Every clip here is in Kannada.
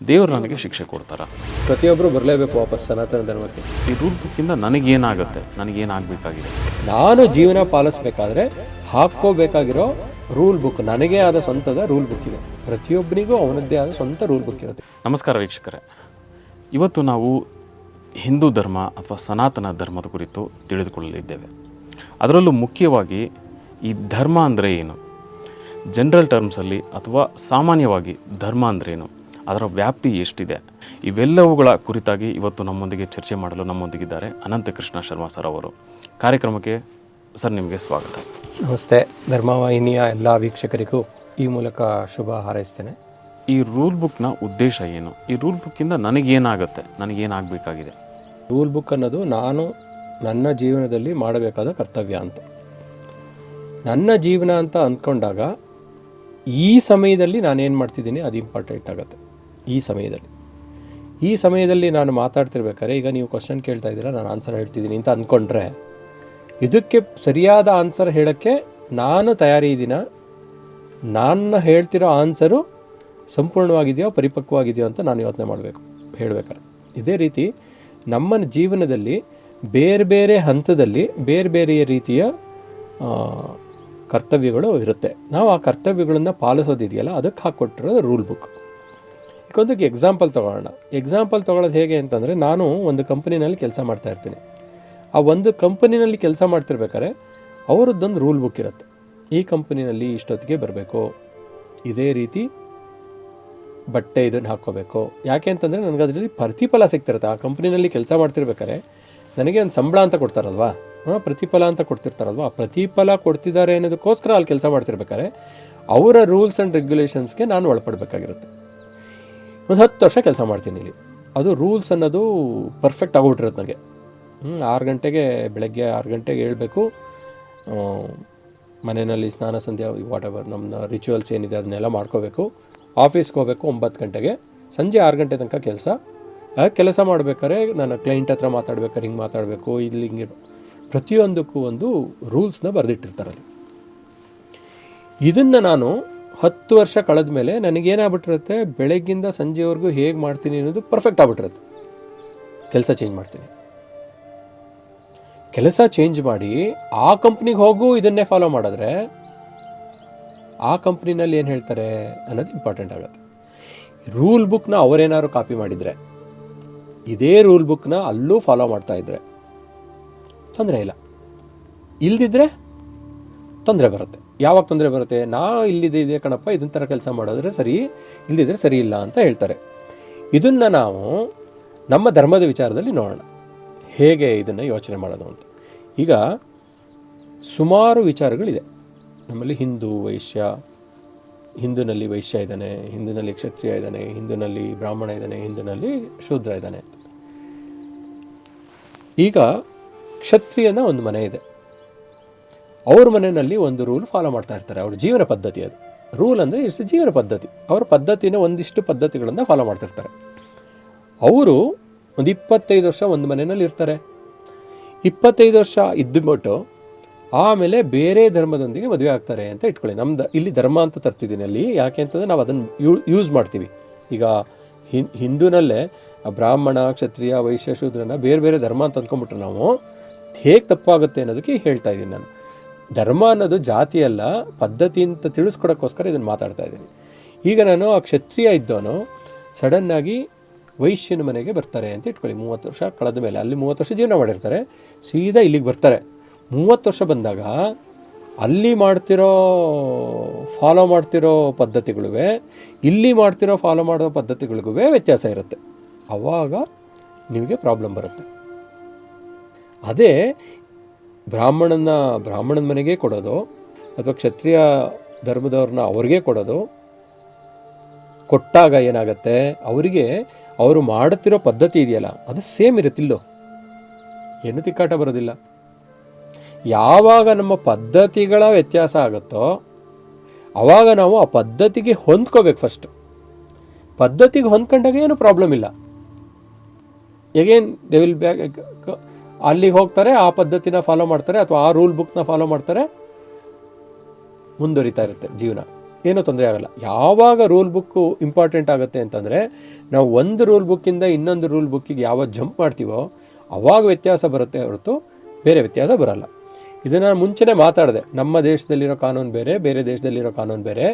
ದೇವರು ನನಗೆ ಶಿಕ್ಷೆ ಕೊಡ್ತಾರ? ಪ್ರತಿಯೊಬ್ಬರು ಬರಲೇಬೇಕು ವಾಪಸ್ ಸನಾತನ ಧರ್ಮಕ್ಕೆ. ಈ ರೂಲ್ ಬುಕ್ಕಿಂದ ನನಗೇನಾಗುತ್ತೆ, ನನಗೇನಾಗಬೇಕಾಗಿದೆ? ನಾನು ಜೀವನ ಪಾಲಿಸ್ಬೇಕಾದ್ರೆ ಹಾಕ್ಕೋಬೇಕಾಗಿರೋ ರೂಲ್ ಬುಕ್, ನನಗೇ ಆದ ಸ್ವಂತದ ರೂಲ್ ಬುಕ್ ಇದೆ. ಪ್ರತಿಯೊಬ್ಬನಿಗೂ ಅವನದ್ದೇ ಆದ ಸ್ವಂತ ರೂಲ್ ಬುಕ್ ಇರುತ್ತೆ. ನಮಸ್ಕಾರ ವೀಕ್ಷಕರೇ, ಇವತ್ತು ನಾವು ಹಿಂದೂ ಧರ್ಮ ಅಥವಾ ಸನಾತನ ಧರ್ಮದ ಕುರಿತು ತಿಳಿದುಕೊಳ್ಳಲಿದ್ದೇವೆ. ಅದರಲ್ಲೂ ಮುಖ್ಯವಾಗಿ ಈ ಧರ್ಮ ಅಂದರೆ ಏನು, ಜನರಲ್ ಟರ್ಮ್ಸಲ್ಲಿ ಅಥವಾ ಸಾಮಾನ್ಯವಾಗಿ ಧರ್ಮ ಅಂದ್ರೇನು, ಅದರ ವ್ಯಾಪ್ತಿ ಎಷ್ಟಿದೆ, ಇವೆಲ್ಲವುಗಳ ಕುರಿತಾಗಿ ಇವತ್ತು ನಮ್ಮೊಂದಿಗೆ ಚರ್ಚೆ ಮಾಡಲು ನಮ್ಮೊಂದಿಗಿದ್ದಾರೆ ಅನಂತಕೃಷ್ಣ ಶರ್ಮಾ ಸರ್ ಅವರು. ಕಾರ್ಯಕ್ರಮಕ್ಕೆ ಸರ್ ನಿಮಗೆ ಸ್ವಾಗತ. ನಮಸ್ತೆ. ಧರ್ಮವಾಹಿನಿಯ ಎಲ್ಲ ವೀಕ್ಷಕರಿಗೂ ಈ ಮೂಲಕ ಶುಭ ಹಾರೈಸ್ತೇನೆ. ಈ ರೂಲ್ ಬುಕ್ನ ಉದ್ದೇಶ ಏನು? ಈ ರೂಲ್ ಬುಕ್ಕಿಂದ ನನಗೇನಾಗುತ್ತೆ, ನನಗೇನಾಗಬೇಕಾಗಿದೆ? ರೂಲ್ ಬುಕ್ ಅನ್ನೋದು ನಾನು ನನ್ನ ಜೀವನದಲ್ಲಿ ಮಾಡಬೇಕಾದ ಕರ್ತವ್ಯ ಅಂತ. ನನ್ನ ಜೀವನ ಅಂತ ಅಂದ್ಕೊಂಡಾಗ ಈ ಸಮಯದಲ್ಲಿ ನಾನೇನು ಮಾಡ್ತಿದ್ದೀನಿ ಅದು ಇಂಪಾರ್ಟೆಂಟ್ ಆಗುತ್ತೆ. ಈ ಸಮಯದಲ್ಲಿ ನಾನು ಮಾತಾಡ್ತಿರ್ಬೇಕಾದ್ರೆ, ಈಗ ನೀವು ಕ್ವಶನ್ ಕೇಳ್ತಾ ಇದ್ದೀರಾ, ನಾನು ಆನ್ಸರ್ ಹೇಳ್ತಿದ್ದೀನಿ ಅಂತ ಅಂದ್ಕೊಂಡ್ರೆ, ಇದಕ್ಕೆ ಸರಿಯಾದ ಆನ್ಸರ್ ಹೇಳೋಕ್ಕೆ ನಾನು ತಯಾರಿ ಇದ್ದೀನ, ನಾನು ಹೇಳ್ತಿರೋ ಆನ್ಸರು ಸಂಪೂರ್ಣವಾಗಿದೆಯೋ ಪರಿಪಕ್ವವಾಗಿದೆಯೋ ಅಂತ ನಾನು ಯೋಚನೆ ಮಾಡಬೇಕು ಹೇಳಬೇಕಾದ್ರೆ. ಇದೇ ರೀತಿ ನಮ್ಮ ಜೀವನದಲ್ಲಿ ಬೇರೆ ಬೇರೆ ಹಂತದಲ್ಲಿ ಬೇರೆ ಬೇರೆಯ ರೀತಿಯ ಕರ್ತವ್ಯಗಳು ಇರುತ್ತೆ. ನಾವು ಆ ಕರ್ತವ್ಯಗಳನ್ನು ಪಾಲಿಸೋದಿದೆಯಲ್ಲ, ಅದಕ್ಕೆ ಹಾಕ್ಕೊಟ್ಟಿರೋದು ರೂಲ್ ಬುಕ್. ಇದೊಂದಕ್ಕೆ ಎಕ್ಸಾಂಪಲ್ ತೊಗೊಳ್ಳೋದು ಹೇಗೆ ಅಂತಂದರೆ, ನಾನು ಒಂದು ಕಂಪನಿನಲ್ಲಿ ಕೆಲಸ ಮಾಡ್ತಾ ಇರ್ತೀನಿ. ಆ ಒಂದು ಕಂಪನಿನಲ್ಲಿ ಕೆಲಸ ಮಾಡ್ತಿರ್ಬೇಕಾದ್ರೆ ಅವರದ್ದೊಂದು ರೂಲ್ ಬುಕ್ ಇರುತ್ತೆ. ಈ ಕಂಪನಿನಲ್ಲಿ ಇಷ್ಟೊತ್ತಿಗೆ ಬರಬೇಕು, ಇದೇ ರೀತಿ ಬಟ್ಟೆ ಇದನ್ನು ಹಾಕ್ಕೋಬೇಕು. ಯಾಕೆ ಅಂತಂದರೆ ನನಗೆ ಅದರಲ್ಲಿ ಪ್ರತಿಫಲ ಸಿಗ್ತಿರುತ್ತೆ. ಆ ಕಂಪ್ನಿನಲ್ಲಿ ಕೆಲಸ ಮಾಡ್ತಿರ್ಬೇಕಾದ್ರೆ ನನಗೆ ಒಂದು ಸಂಬಳ ಅಂತ ಕೊಡ್ತಾರಲ್ವಾ, ಪ್ರತಿಫಲ ಅಂತ ಕೊಡ್ತಿರ್ತಾರಲ್ವ, ಆ ಪ್ರತಿಫಲ ಕೊಡ್ತಿದ್ದಾರೆ ಅನ್ನೋದಕ್ಕೋಸ್ಕರ ಅಲ್ಲಿ ಕೆಲಸ ಮಾಡ್ತಿರ್ಬೇಕಾದ್ರೆ ಅವರ ರೂಲ್ಸ್ ಆ್ಯಂಡ್ ರೆಗ್ಯುಲೇಷನ್ಸ್ಗೆ ನಾನು ಒಳಪಡಬೇಕಾಗಿರುತ್ತೆ. ಒಂದು 10 ವರ್ಷ ಕೆಲಸ ಮಾಡ್ತೀನಿ ಇಲ್ಲಿ. ಅದು ರೂಲ್ಸ್ ಅನ್ನೋದು ಪರ್ಫೆಕ್ಟ್ ಆಗಿಬಿಟ್ಟಿರುತ್ತೆ ನನಗೆ. 6 ಗಂಟೆಗೆ, ಬೆಳಗ್ಗೆ 6 ಗಂಟೆಗೆ ಹೇಳ್ಬೇಕು, ಮನೆಯಲ್ಲಿ ಸ್ನಾನ ಸಂಧ್ಯಾ ವಾಟ್ ಎವರ್ ನಮ್ಮ ರಿಚುವಲ್ಸ್ ಏನಿದೆ ಅದನ್ನೆಲ್ಲ ಮಾಡ್ಕೋಬೇಕು. ಆಫೀಸ್ಗೆ ಹೋಗಬೇಕು 9 ಗಂಟೆಗೆ, ಸಂಜೆ 6 ಗಂಟೆ ತನಕ ಕೆಲಸ ಮಾಡಬೇಕಾದ್ರೆ ನಾನು ಕ್ಲೈಂಟ್ ಹತ್ರ ಮಾತಾಡ್ಬೇಕಾದ್ರೆ ಹಿಂಗೆ ಮಾತಾಡಬೇಕು, ಇಲ್ಲಿ ಹಿಂಗೆ ಪ್ರತಿಯೊಂದಕ್ಕೂ ಒಂದು ರೂಲ್ಸ್ನ ಬರೆದಿಟ್ಟಿರ್ತಾರಲ್ಲಿ. ಇದನ್ನು ನಾನು 10 ವರ್ಷ ಕಳೆದ ಮೇಲೆ ನನಗೇನಾಗ್ಬಿಟ್ಟಿರುತ್ತೆ, ಬೆಳಗ್ಗಿಂದ ಸಂಜೆವರೆಗೂ ಹೇಗೆ ಮಾಡ್ತೀನಿ ಅನ್ನೋದು ಪರ್ಫೆಕ್ಟ್ ಆಗ್ಬಿಟ್ಟಿರುತ್ತೆ. ಕೆಲಸ ಚೇಂಜ್ ಮಾಡಿ ಆ ಕಂಪ್ನಿಗೆ ಹೋಗು ಇದನ್ನೇ ಫಾಲೋ ಮಾಡಿದ್ರೆ ಆ ಕಂಪ್ನಿನಲ್ಲಿ ಏನು ಹೇಳ್ತಾರೆ ಅನ್ನೋದು ಇಂಪಾರ್ಟೆಂಟ್ ಆಗುತ್ತೆ. ರೂಲ್ ಬುಕ್ನ ಅವರೇನಾದ್ರು ಕಾಪಿ ಮಾಡಿದರೆ, ಇದೇ ರೂಲ್ ಬುಕ್ನ ಅಲ್ಲೂ ಫಾಲೋ ಮಾಡ್ತಾ ಇದ್ರೆ ತೊಂದರೆ ಇಲ್ಲ. ಇಲ್ದಿದ್ರೆ ತೊಂದರೆ ಬರುತ್ತೆ. ಯಾವಾಗ ತೊಂದರೆ ಬರುತ್ತೆ? ಇಲ್ಲಿದೆ ಕಣಪ್ಪ, ಇದನ್ನ ಥರ ಕೆಲಸ ಮಾಡೋದ್ರೆ ಸರಿ, ಇಲ್ದಿದ್ರೆ ಸರಿ ಇಲ್ಲ ಅಂತ ಹೇಳ್ತಾರೆ. ಇದನ್ನು ನಾವು ನಮ್ಮ ಧರ್ಮದ ವಿಚಾರದಲ್ಲಿ ನೋಡೋಣ, ಹೇಗೆ ಇದನ್ನು ಯೋಚನೆ ಮಾಡೋದು ಅಂತ. ಈಗ ಸುಮಾರು ವಿಚಾರಗಳಿದೆ ನಮ್ಮಲ್ಲಿ. ಹಿಂದೂನಲ್ಲಿ ವೈಶ್ಯ ಇದ್ದಾನೆ, ಹಿಂದೂನಲ್ಲಿ ಕ್ಷತ್ರಿಯ ಇದ್ದಾನೆ, ಹಿಂದೂನಲ್ಲಿ ಬ್ರಾಹ್ಮಣ ಇದ್ದಾನೆ, ಹಿಂದೂನಲ್ಲಿ ಶೂದ್ರ ಇದ್ದಾನೆ. ಈಗ ಕ್ಷತ್ರಿಯನ ಒಂದು ಮನೆ ಇದೆ, ಅವ್ರ ಮನೆಯಲ್ಲಿ ಒಂದು ರೂಲ್ ಫಾಲೋ ಮಾಡ್ತಾ ಇರ್ತಾರೆ. ಅವ್ರ ಜೀವನ ಪದ್ಧತಿ ಅದು. ರೂಲ್ ಅಂದರೆ ಇಷ್ಟು ಜೀವನ ಪದ್ಧತಿ, ಅವ್ರ ಪದ್ಧತಿನ ಒಂದಿಷ್ಟು ಪದ್ಧತಿಗಳನ್ನು ಫಾಲೋ ಮಾಡ್ತಿರ್ತಾರೆ. ಅವರು ಒಂದು 25 ವರ್ಷ ಒಂದು ಮನೆಯಲ್ಲಿ ಇರ್ತಾರೆ. 25 ವರ್ಷ ಇದ್ದುಬಿಟ್ಟು ಆಮೇಲೆ ಬೇರೆ ಧರ್ಮದೊಂದಿಗೆ ಮದುವೆ ಆಗ್ತಾರೆ ಅಂತ ಇಟ್ಕೊಳ್ಳಿ. ನಮ್ದು ಇಲ್ಲಿ ಧರ್ಮ ಅಂತ ತರ್ತಿದ್ದೀನಿ ಅಲ್ಲಿ, ಯಾಕೆ ಅಂತಂದರೆ ನಾವು ಅದನ್ನು ಯೂಸ್ ಮಾಡ್ತೀವಿ. ಈಗ ಹಿಂದೂನಲ್ಲೇ ಬ್ರಾಹ್ಮಣ, ಕ್ಷತ್ರಿಯ, ವೈಶ್ಯ, ಶೂದ್ರನ ಬೇರೆ ಬೇರೆ ಧರ್ಮ ಅಂತ ಅಂದ್ಕೊಂಡ್ಬಿಟ್ರೆ ನಾವು ಹೇಗೆ ತಪ್ಪಾಗುತ್ತೆ ಅನ್ನೋದಕ್ಕೆ ಹೇಳ್ತಾ ಇದ್ದೀನಿ ನಾನು. ಧರ್ಮ ಅನ್ನೋದು ಜಾತಿ ಅಲ್ಲ, ಪದ್ಧತಿ ಅಂತ ತಿಳಿಸ್ಕೊಡೋಕ್ಕೋಸ್ಕರ ಇದನ್ನು ಮಾತಾಡ್ತಾ ಇದ್ದೀನಿ. ಈಗ ನಾನು ಆ ಕ್ಷತ್ರಿಯ ಇದ್ದವನು ಸಡನ್ನಾಗಿ ವೈಶ್ಯನ ಮನೆಗೆ ಬರ್ತಾರೆ ಅಂತ ಇಟ್ಕೊಳ್ಳಿ. 30 ವರ್ಷ ಕಳೆದ ಮೇಲೆ, ಅಲ್ಲಿ 30 ವರ್ಷ ಜೀವನ ಮಾಡಿರ್ತಾರೆ, ಸೀದಾ ಇಲ್ಲಿಗೆ ಬರ್ತಾರೆ. 30 ವರ್ಷ ಬಂದಾಗ ಅಲ್ಲಿ ಫಾಲೋ ಮಾಡ್ತಿರೋ ಪದ್ಧತಿಗಳಿವೆ, ಇಲ್ಲಿ ಫಾಲೋ ಮಾಡೋ ಪದ್ಧತಿಗಳಿಗೂ ವ್ಯತ್ಯಾಸ ಇರುತ್ತೆ. ಆವಾಗ ನಿಮಗೆ ಪ್ರಾಬ್ಲಮ್ ಬರುತ್ತೆ. ಅದೇ ಬ್ರಾಹ್ಮಣನ ಮನೆಗೆ ಕೊಡೋದು ಅಥವಾ ಕ್ಷತ್ರಿಯ ಧರ್ಮದವ್ರನ್ನ ಅವ್ರಿಗೆ ಕೊಡೋದು, ಕೊಟ್ಟಾಗ ಏನಾಗುತ್ತೆ, ಅವರಿಗೆ ಅವರು ಮಾಡುತ್ತಿರೋ ಪದ್ಧತಿ ಇದೆಯಲ್ಲ ಅದು ಸೇಮ್ ಇರುತ್ತಿಲ್ಲೋ, ಏನು ತಿಕ್ಕಾಟ ಬರೋದಿಲ್ಲ. ಯಾವಾಗ ನಮ್ಮ ಪದ್ಧತಿಗಳ ವ್ಯತ್ಯಾಸ ಆಗುತ್ತೋ ಆವಾಗ ನಾವು ಆ ಪದ್ಧತಿಗೆ ಹೊಂದ್ಕೋಬೇಕು. ಫಸ್ಟ್ ಪದ್ಧತಿಗೆ ಹೊಂದ್ಕೊಂಡಾಗ ಏನು ಪ್ರಾಬ್ಲಮ್ ಇಲ್ಲ. ಎಗೇನ್ ದೇ ವಿಲ್ ಅಲ್ಲಿಗೆ ಹೋಗ್ತಾರೆ, ಆ ಪದ್ಧತಿನ ಫಾಲೋ ಮಾಡ್ತಾರೆ ಅಥವಾ ಆ ರೂಲ್ ಬುಕ್ನ ಫಾಲೋ ಮಾಡ್ತಾರೆ, ಮುಂದುವರಿತಾ ಇರುತ್ತೆ ಜೀವನ. ಏನೂ ತೊಂದರೆ ಆಗಲ್ಲ. ಯಾವಾಗ ರೂಲ್ ಬುಕ್ಕು ಇಂಪಾರ್ಟೆಂಟ್ ಆಗುತ್ತೆ ಅಂತಂದರೆ, ನಾವು ಒಂದು ರೂಲ್ ಬುಕ್ಕಿಂದ ಇನ್ನೊಂದು ರೂಲ್ ಬುಕ್ಕಿಗೆ ಯಾವಾಗ ಜಂಪ್ ಮಾಡ್ತೀವೋ ಆವಾಗ ವ್ಯತ್ಯಾಸ ಬರುತ್ತೆ ಹೊರತು ಬೇರೆ ವ್ಯತ್ಯಾಸ ಬರಲ್ಲ. ಇದನ್ನು ಮುಂಚೆನೇ ಮಾತಾಡಿದೆ, ನಮ್ಮ ದೇಶದಲ್ಲಿರೋ ಕಾನೂನು ಬೇರೆ, ಬೇರೆ ದೇಶದಲ್ಲಿರೋ ಕಾನೂನು ಬೇರೆ,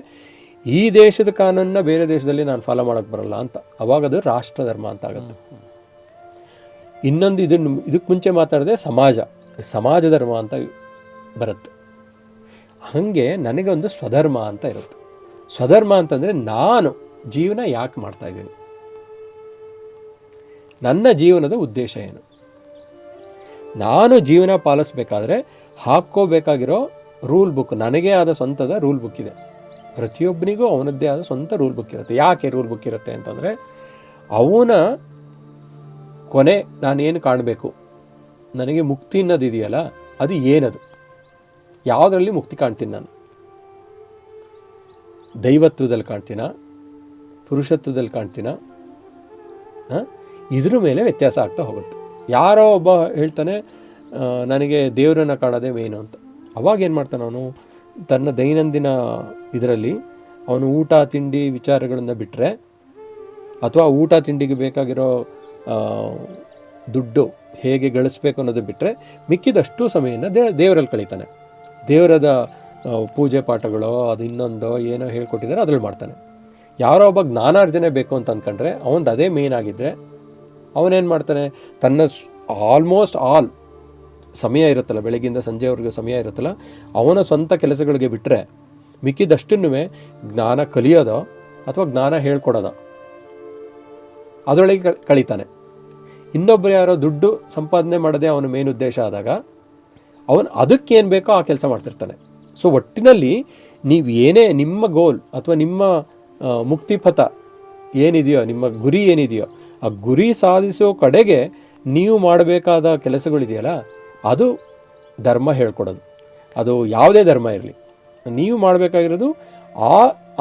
ಈ ದೇಶದ ಕಾನೂನನ್ನ ಬೇರೆ ದೇಶದಲ್ಲಿ ನಾನು ಫಾಲೋ ಮಾಡೋಕ್ಕೆ ಬರಲ್ಲ ಅಂತ. ಅವಾಗ ಅದು ರಾಷ್ಟ್ರ ಧರ್ಮ ಅಂತ ಆಗುತ್ತೆ. ಇನ್ನೊಂದು ಇದಕ್ಕೆ ಮುಂಚೆ ಮಾತಾಡಿದೆ ಸಮಾಜ ಧರ್ಮ ಅಂತ ಬರುತ್ತೆ. ಹಾಗೆ ನನಗೆ ಒಂದು ಸ್ವಧರ್ಮ ಅಂತ ಇರುತ್ತೆ. ಸ್ವಧರ್ಮ ಅಂತಂದರೆ ನಾನು ಜೀವನ ಯಾಕೆ ಮಾಡ್ತಾಯಿದ್ದೀನಿ, ನನ್ನ ಜೀವನದ ಉದ್ದೇಶ ಏನು, ನಾನು ಜೀವನ ಪಾಲಿಸ್ಬೇಕಾದ್ರೆ ಹಾಕ್ಕೋಬೇಕಾಗಿರೋ ರೂಲ್ ಬುಕ್, ನನಗೇ ಆದ ಸ್ವಂತದ ರೂಲ್ ಬುಕ್ ಇದೆ. ಪ್ರತಿಯೊಬ್ಬನಿಗೂ ಅವನದ್ದೇ ಆದ ಸ್ವಂತ ರೂಲ್ ಬುಕ್ ಇರುತ್ತೆ. ಯಾಕೆ ರೂಲ್ ಬುಕ್ ಇರುತ್ತೆ ಅಂತಂದರೆ, ಅವನ ಕೊನೆ ನಾನೇನು ಕಾಣಬೇಕು, ನನಗೆ ಮುಕ್ತಿ ಅನ್ನೋದು ಇದೆಯಲ್ಲ, ಅದು ಏನದು, ಯಾವುದರಲ್ಲಿ ಮುಕ್ತಿ ಕಾಣ್ತೀನಿ ನಾನು, ದೈವತ್ವದಲ್ಲಿ ಕಾಣ್ತೀನ, ಪುರುಷತ್ವದಲ್ಲಿ ಕಾಣ್ತೀನ, ಇದ್ರ ಮೇಲೆ ವ್ಯತ್ಯಾಸ ಆಗ್ತಾ ಹೋಗುತ್ತೆ. ಯಾರೋ ಒಬ್ಬ ಹೇಳ್ತಾನೆ ನನಗೆ ದೇವರನ್ನು ಕಾಣೋದೇ ಮೇನು ಅಂತ. ಅವಾಗ ಏನು ಮಾಡ್ತಾನೆ ಅವನು, ತನ್ನ ದೈನಂದಿನ ಇದರಲ್ಲಿ ಅವನು ಊಟ ತಿಂಡಿ ವಿಚಾರಗಳನ್ನು ಬಿಟ್ಟರೆ, ಅಥವಾ ಊಟ ತಿಂಡಿಗೆ ಬೇಕಾಗಿರೋ ದುಡ್ಡು ಹೇಗೆ ಗಳಿಸ್ಬೇಕು ಅನ್ನೋದು ಬಿಟ್ಟರೆ ಮಿಕ್ಕಿದಷ್ಟು ಸಮಯನ ದೇವರಲ್ಲಿ ಕಳೀತಾನೆ. ದೇವರದ ಪೂಜೆ ಪಾಠಗಳೋ ಅದು ಇನ್ನೊಂದೋ ಏನೋ ಹೇಳ್ಕೊಟ್ಟಿದ್ದಾರೆ ಅದ್ರಲ್ಲಿ ಮಾಡ್ತಾನೆ. ಯಾರೋ ಒಬ್ಬ ಜ್ಞಾನಾರ್ಜನೆ ಬೇಕು ಅಂತ ಅಂದ್ಕೊಂಡ್ರೆ ಅವನದು ಅದೇ ಮೇನ್ ಆಗಿದ್ದರೆ ಅವನೇನು ಮಾಡ್ತಾನೆ, ತನ್ನ ಆಲ್ಮೋಸ್ಟ್ ಆಲ್ ಸಮಯ ಇರುತ್ತಲ್ಲ, ಬೆಳಗ್ಗಿಂದ ಸಂಜೆವರೆಗೂ ಸಮಯ ಇರುತ್ತಲ್ಲ, ಅವನ ಸ್ವಂತ ಕೆಲಸಗಳಿಗೆ ಬಿಟ್ಟರೆ ಮಿಕ್ಕಿದಷ್ಟನ್ನು ಜ್ಞಾನ ಕಲಿಯೋದೋ ಅಥವಾ ಜ್ಞಾನ ಹೇಳ್ಕೊಡೋದೋ ಅದರೊಳಗೆ ಕಳೀತಾನೆ. ಇನ್ನೊಬ್ಬರು ಯಾರೋ ದುಡ್ಡು ಸಂಪಾದನೆ ಮಾಡೋದೇ ಅವನ ಮೇನ್ ಉದ್ದೇಶ ಆದಾಗ ಅವನು ಅದಕ್ಕೇನು ಬೇಕೋ ಆ ಕೆಲಸ ಮಾಡ್ತಿರ್ತಾನೆ. ಸೊ ಒಟ್ಟಿನಲ್ಲಿ ನೀವು ಏನೇ ನಿಮ್ಮ ಗೋಲ್ ಅಥವಾ ನಿಮ್ಮ ಮುಕ್ತಿಪಥ ಏನಿದೆಯೋ, ನಿಮ್ಮ ಗುರಿ ಏನಿದೆಯೋ, ಆ ಗುರಿ ಸಾಧಿಸೋ ಕಡೆಗೆ ನೀವು ಮಾಡಬೇಕಾದ ಕೆಲಸಗಳಿದೆಯಲ್ಲ, ಅದು ಧರ್ಮ ಹೇಳ್ಕೊಡೋದು. ಅದು ಯಾವುದೇ ಧರ್ಮ ಇರಲಿ, ನೀವು ಮಾಡಬೇಕಾಗಿರೋದು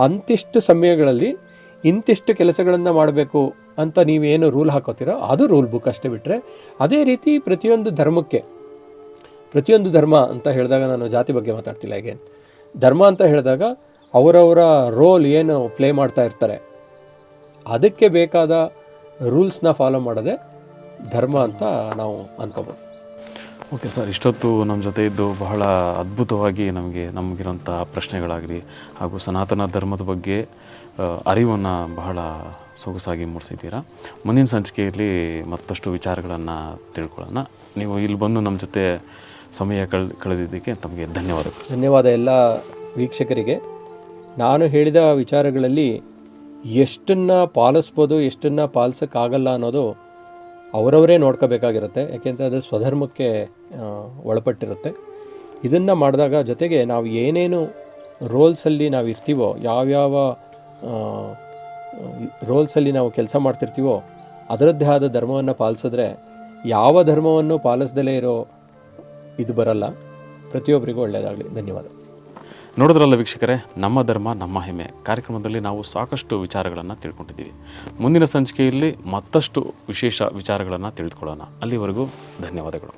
ಅಂತಿಷ್ಟು ಸಮಯಗಳಲ್ಲಿ ಇಂತಿಷ್ಟು ಕೆಲಸಗಳನ್ನು ಮಾಡಬೇಕು ಅಂತ ನೀವೇನು ರೂಲ್ ಹಾಕೋತೀರೋ ಅದು ರೂಲ್ ಬುಕ್ ಅಷ್ಟೇ. ಬಿಟ್ಟರೆ ಅದೇ ರೀತಿ ಪ್ರತಿಯೊಂದು ಧರ್ಮ ಅಂತ ಹೇಳಿದಾಗ, ನಾನು ಜಾತಿ ಬಗ್ಗೆ ಮಾತಾಡ್ತಿಲ್ಲ, ಈಗೇನು ಧರ್ಮ ಅಂತ ಹೇಳಿದಾಗ ಅವರವರ ರೋಲ್ ಏನು ಪ್ಲೇ ಮಾಡ್ತಾ ಇರ್ತಾರೆ ಅದಕ್ಕೆ ಬೇಕಾದ ರೂಲ್ಸ್ನ ಫಾಲೋ ಮಾಡೋದೇ ಧರ್ಮ ಅಂತ ನಾವು ಅನ್ಕೋಬೋದು. ಓಕೆ ಸರ್, ಇಷ್ಟೊತ್ತು ನಮ್ಮ ಜೊತೆ ಇದ್ದು ಬಹಳ ಅದ್ಭುತವಾಗಿ ನಮಗಿರೋಂಥ ಪ್ರಶ್ನೆಗಳಾಗಲಿ ಹಾಗೂ ಸನಾತನ ಧರ್ಮದ ಬಗ್ಗೆ ಅರಿವನ್ನು ಬಹಳ ಸೊಗಸಾಗಿ ಮೂಡಿಸಿದ್ದೀರಾ. ಮುಂದಿನ ಸಂಚಿಕೆಯಲ್ಲಿ ಮತ್ತಷ್ಟು ವಿಚಾರಗಳನ್ನು ತಿಳ್ಕೊಳ್ಳೋಣ. ನೀವು ಇಲ್ಲಿ ಬಂದು ನಮ್ಮ ಜೊತೆ ಸಮಯ ಕಳೆದಿದ್ದಕ್ಕೆ ತಮಗೆ ಧನ್ಯವಾದಗಳು. ಧನ್ಯವಾದ ಎಲ್ಲ ವೀಕ್ಷಕರಿಗೆ. ನಾನು ಹೇಳಿದ ವಿಚಾರಗಳಲ್ಲಿ ಎಷ್ಟನ್ನು ಪಾಲಿಸ್ಬೋದು, ಎಷ್ಟನ್ನು ಪಾಲಿಸೋಕ್ಕಾಗಲ್ಲ ಅನ್ನೋದು ಅವರವರೇ ನೋಡ್ಕೋಬೇಕಾಗಿರುತ್ತೆ. ಯಾಕೆಂದರೆ ಅದು ಸ್ವಧರ್ಮಕ್ಕೆ ಒಳಪಟ್ಟಿರುತ್ತೆ. ಇದನ್ನು ಮಾಡಿದಾಗ ಜೊತೆಗೆ ನಾವು ಏನೇನು ರೋಲ್ಸಲ್ಲಿ ನಾವು ಇರ್ತೀವೋ, ಯಾವ್ಯಾವ ರೋಲ್ಸಲ್ಲಿ ನಾವು ಕೆಲಸ ಮಾಡ್ತಿರ್ತೀವೋ ಅದರದ್ದೇ ಆದ ಧರ್ಮವನ್ನು ಪಾಲಿಸಿದ್ರೆ ಯಾವ ಧರ್ಮವನ್ನು ಪಾಲಿಸ್ದಲೇ ಇರೋ ಇದು ಬರಲ್ಲ. ಪ್ರತಿಯೊಬ್ಬರಿಗೂ ಒಳ್ಳೆಯದಾಗಲಿ. ಧನ್ಯವಾದ. ನೋಡಿದ್ರಲ್ಲ ವೀಕ್ಷಕರೇ, ನಮ್ಮ ಧರ್ಮ ನಮ್ಮ ಹೆಮ್ಮೆ ಕಾರ್ಯಕ್ರಮದಲ್ಲಿ ನಾವು ಸಾಕಷ್ಟು ವಿಚಾರಗಳನ್ನು ತಿಳ್ಕೊಂಡಿದ್ದೀವಿ. ಮುಂದಿನ ಸಂಚಿಕೆಯಲ್ಲಿ ಮತ್ತಷ್ಟು ವಿಶೇಷ ವಿಚಾರಗಳನ್ನು ತಿಳಿದುಕೊಳ್ಳೋಣ. ಅಲ್ಲಿವರೆಗೂ ಧನ್ಯವಾದಗಳು.